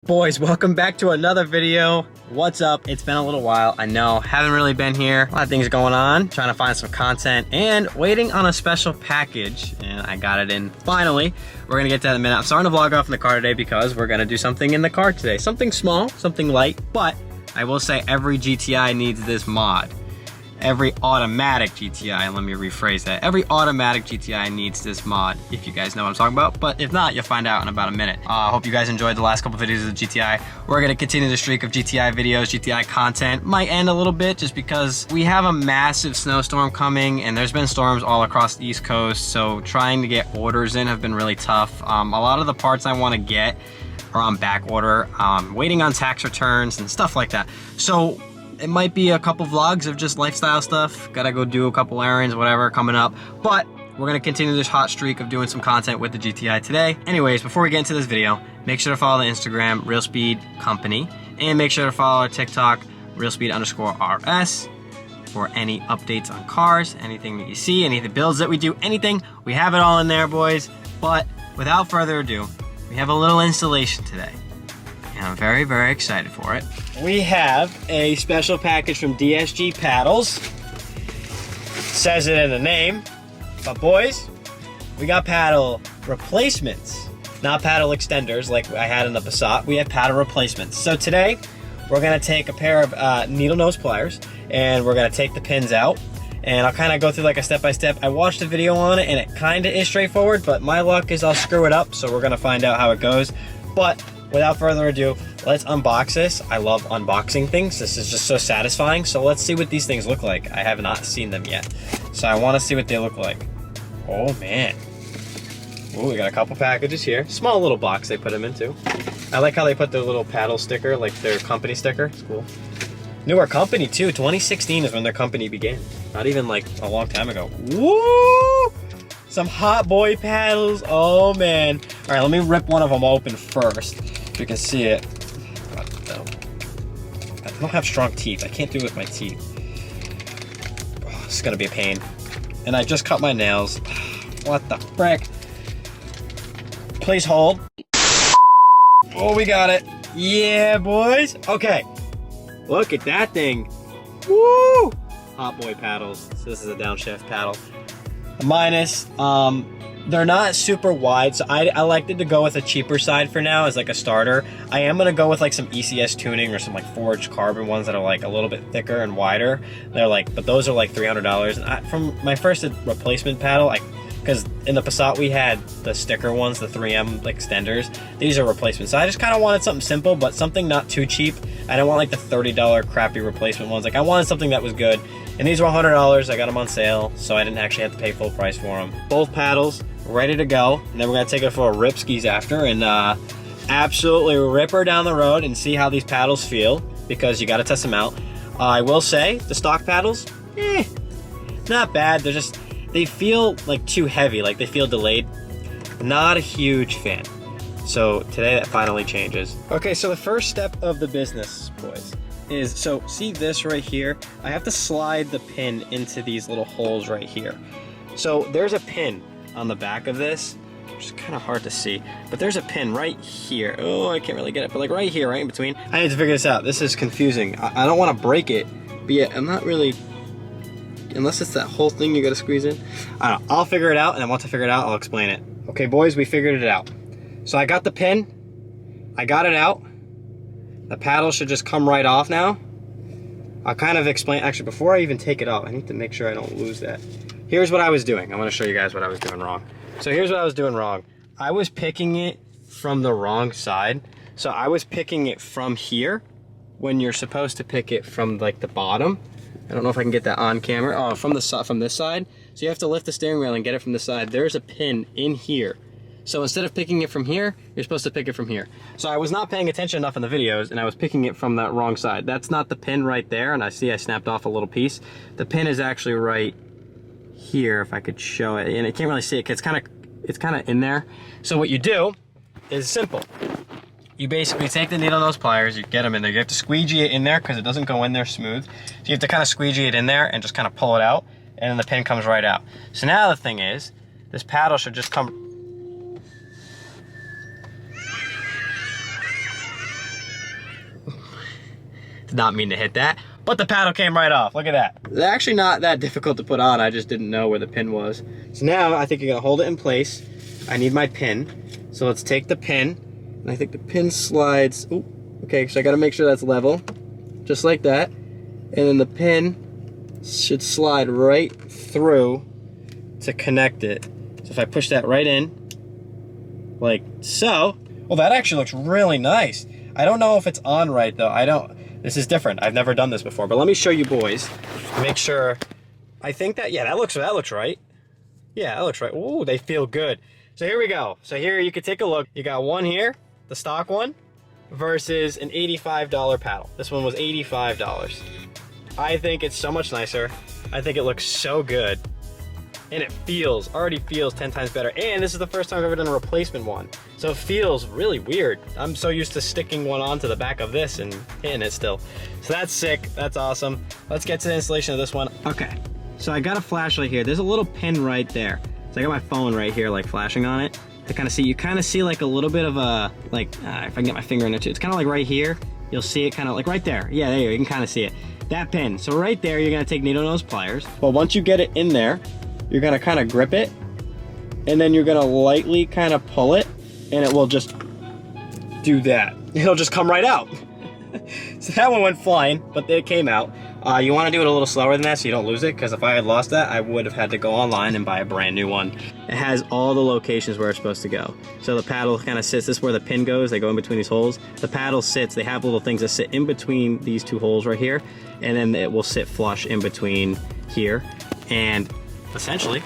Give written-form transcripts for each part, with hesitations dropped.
Boys, welcome back to another video. What's up? It's been a little while, I know. Haven't really been here. A lot of things going on. Trying to find some content and waiting on a special package. And I got it in finally. We're gonna get to that in a minute. I'm starting to vlog off in the car today because we're gonna do something in the car today. Something small, something light, but I will say every GTI needs this mod. Every automatic GTI, let me rephrase that. Every automatic GTI needs this mod, if you guys know what I'm talking about. But if not, you'll find out in about a minute. I hope you guys enjoyed the last couple videos of the GTI. We're gonna continue the streak of GTI videos, GTI content. Might end a little bit just because we have a massive snowstorm coming and there's been storms all across the East Coast. So trying to get orders in have been really tough. A lot of the parts I wanna get are on back order, waiting on tax returns and stuff like that. So it might be a couple vlogs of just lifestyle stuff. Gotta go do a couple errands, whatever, coming up. But we're gonna continue this hot streak of doing some content with the GTI today. Anyways, before we get into this video, make sure to follow the Instagram, RealSpeed Company, and make sure to follow our TikTok, RealSpeed_RS, for any updates on cars, anything that you see, any of the builds that we do, anything. We have it all in there, boys. But without further ado, we have a little installation today. And I'm very, very excited for it. We have a special package from DSG paddles. Says it in the name. But boys, we got paddle replacements. Not paddle extenders like I had in the Passat. We have paddle replacements. So today, we're gonna take a pair of needle nose pliers and we're gonna take the pins out. And I'll kind of go through like a step-by-step. I watched a video on it and it kind of is straightforward, but my luck is I'll screw it up. So we're gonna find out how it goes. But without further ado, let's unbox this. I love unboxing things. This is just so satisfying. So let's see what these things look like. I have not seen them yet. So I want to see what they look like. Oh man. Oh, we got a couple packages here. Small little box they put them into. I like how they put their little paddle sticker, like their company sticker. It's cool. Newer company too. 2016 is when their company began. Not even like a long time ago. Woo! Some hot boy paddles. Oh man. All right, let me rip one of them open first so you can see it. I don't have strong teeth. I can't do it with my teeth. Oh, this is gonna be a pain. And I just cut my nails. What the frick? Please hold. Oh, we got it. Yeah, boys. Okay. Look at that thing. Woo! Hot boy paddles. So this is a downshift paddle. Minus, they're not super wide, so I elected to go with a cheaper side for now as like a starter. I am gonna go with like some ECS tuning or some like forged carbon ones that are like a little bit thicker and wider. They're like, but those are like $300. And from my first replacement paddle, because in the Passat we had the sticker ones, the 3M extenders. These are replacements. So I just kind of wanted something simple, but something not too cheap. I don't want like the $30 crappy replacement ones. Like I wanted something that was good. And these were $100. I got them on sale, so I didn't actually have to pay full price for them. Both paddles ready to go. And then we're gonna take it for a rip skis after and absolutely rip her down the road and see how these paddles feel, because you gotta test them out. I will say the stock paddles, not bad. They feel like too heavy, like they feel delayed. Not a huge fan. So today that finally changes. Okay, so the first step of the business, boys, is, so see this right here? I have to slide the pin into these little holes right here. So there's a pin on the back of this, which is kind of hard to see, but there's a pin right here. Oh, I can't really get it, but like right here, right in between. I need to figure this out. This is confusing. I don't want to break it, but yet I'm not really, unless it's that whole thing you got to squeeze in. I don't know. I'll figure it out, and then once I figure it out, I'll explain it. Okay, boys, we figured it out. So I got the pin. I got it out. The paddle should just come right off now. I'll kind of explain, actually before I even take it off, I need to make sure I don't lose that. Here's what I was doing. I'm gonna show you guys what I was doing wrong. So here's what I was doing wrong. I was picking it from the wrong side. So I was picking it from here when you're supposed to pick it from like the bottom. I don't know if I can get that on camera. Oh, from this side. So you have to lift the steering wheel and get it from the side. There's a pin in here. So instead of picking it from here, you're supposed to pick it from here. So I was not paying attention enough in the videos and I was picking it from that wrong side. That's not the pin right there, and I see I snapped off a little piece. The pin is actually right here, if I could show it. And I can't really see it, it's kind of in there. So what you do is simple. You basically take the needle nose pliers, you get them in there. You have to squeegee it in there because it doesn't go in there smooth. So you have to kind of squeegee it in there and just kind of pull it out, and then the pin comes right out. So now the thing is, this paddle should just come Did not mean to hit that, but the paddle came right off. Look at that. They're actually not that difficult to put on. I just didn't know where the pin was. So now I think you're gonna hold it in place. I need my pin. So let's take the pin, and I think the pin slides. Ooh, okay, so I gotta make sure that's level, just like that. And then the pin should slide right through to connect it. So if I push that right in, like so. Well, that actually looks really nice. I don't know if it's on right though. This is different. I've never done this before, but let me show you boys. Make sure. I think that, yeah, that looks right. Yeah, that looks right. Ooh, they feel good. So here we go. So here you can take a look. You got one here, the stock one, versus an $85 paddle. This one was $85. I think it's so much nicer. I think it looks so good. And it already feels 10 times better. And this is the first time I've ever done a replacement one. So it feels really weird. I'm so used to sticking one onto the back of this and hitting it still. So that's sick, that's awesome. Let's get to the installation of this one. Okay, so I got a flashlight here. There's a little pin right there. So I got my phone right here, like flashing on it. To kind of see, you kind of see like a little bit of a, like, if I can get my finger in it too. It's kind of like right here. You'll see it kind of like right there. Yeah, there you go, you can kind of see it. That pin, so right there, you're gonna take needle nose pliers. But once you get it in there, you're gonna kind of grip it, and then you're gonna lightly kind of pull it, and it will just do that. It'll just come right out. So that one went flying, but it came out. You wanna do it a little slower than that so you don't lose it, because if I had lost that, I would have had to go online and buy a brand new one. It has all the locations where it's supposed to go. So the paddle kind of sits, this is where the pin goes, they go in between these holes. The paddle sits, they have little things that sit in between these two holes right here, and then it will sit flush in between here. And essentially,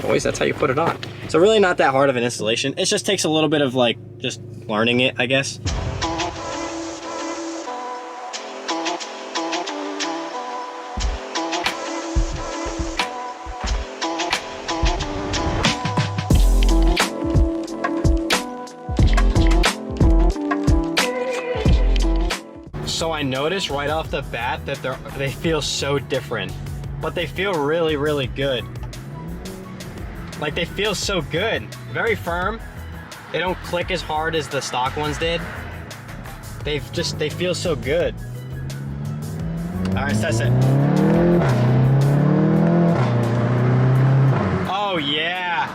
boys, that's how you put it on. So really not that hard of an installation. It just takes a little bit of like, just learning it, I guess. So I noticed right off the bat that they feel so different, but they feel really, really good. Like they feel so good, very firm. They don't click as hard as the stock ones did. They feel so good. All right, let's test it. Oh yeah,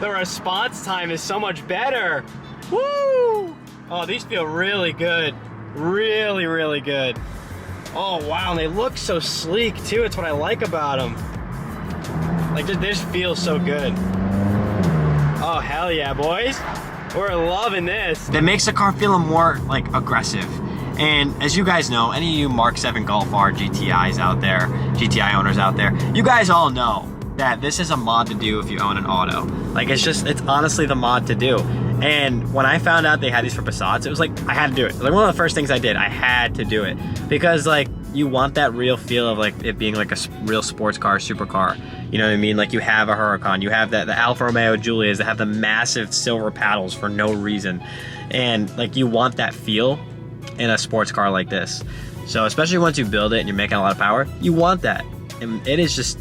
the response time is so much better. Woo! Oh, these feel really good. Really, really good. Oh wow, and they look so sleek too. It's what I like about them. Like they just feel so good. Oh hell yeah, boys. We're loving this. That makes the car feel more like aggressive. And as you guys know, any of you Mark 7 Golf R GTIs out there, GTI owners out there, you guys all know that this is a mod to do if you own an auto. Like it's honestly the mod to do. And when I found out they had these for Passats, it was like, I had to do it. Like one of the first things I did, I had to do it. Because like, you want that real feel of like it being like a real sports car, supercar. You know what I mean? Like you have a Huracan, you have the Alfa Romeo Giulias that have the massive silver paddles for no reason. And like you want that feel in a sports car like this. So especially once you build it and you're making a lot of power, you want that. And it is just,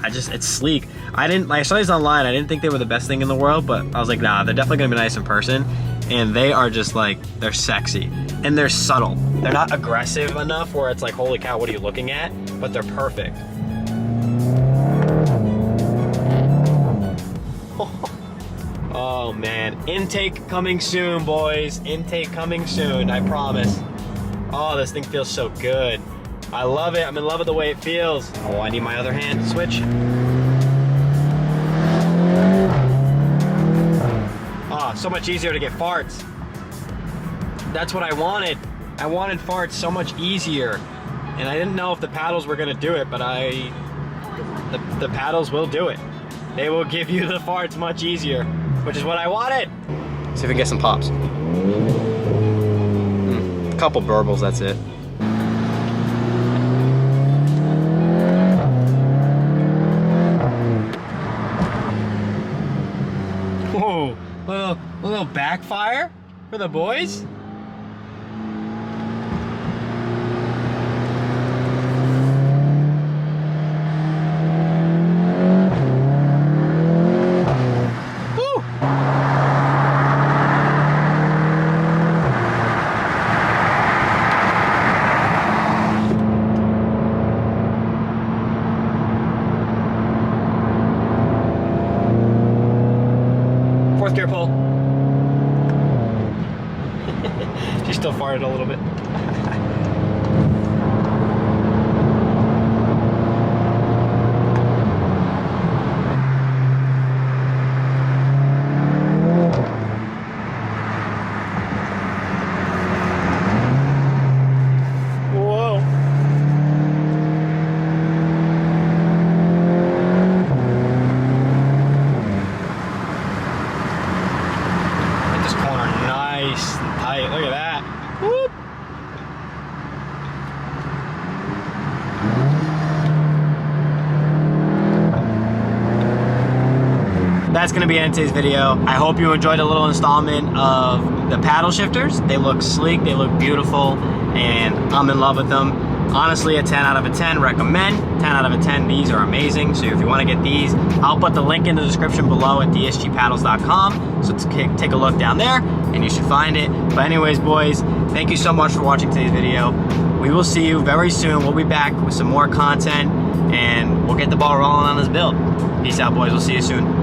it's sleek. I saw these online, I didn't think they were the best thing in the world, but I was like, nah, they're definitely gonna be nice in person. And they are just like, they're sexy. And they're subtle. They're not aggressive enough where it's like, holy cow, what are you looking at? But they're perfect. Oh man, intake coming soon, boys. Intake coming soon, I promise. Oh, this thing feels so good. I love it, I'm in love with the way it feels. Oh, I need my other hand to switch. Oh, so much easier to get farts. That's what I wanted. I wanted farts so much easier. And I didn't know if the paddles were gonna do it, but the paddles will do it. They will give you the farts much easier, which is what I wanted. See if we can get some pops. A couple burbles, that's it. Whoa, a little backfire for the boys. Still farted a little bit. Look at that. Whoop. That's going to be it in today's video. I hope you enjoyed a little installment of the paddle shifters. They look sleek, they look beautiful, and I'm in love with them. Honestly, a 10 out of a 10, recommend. 10 out of a 10, these are amazing. So if you want to get these, I'll put the link in the description below at dsgpaddles.com. So take a look down there and you should find it. But anyways, boys, thank you so much for watching today's video. We will see you very soon. We'll be back with some more content and we'll get the ball rolling on this build. Peace out, boys. We'll see you soon.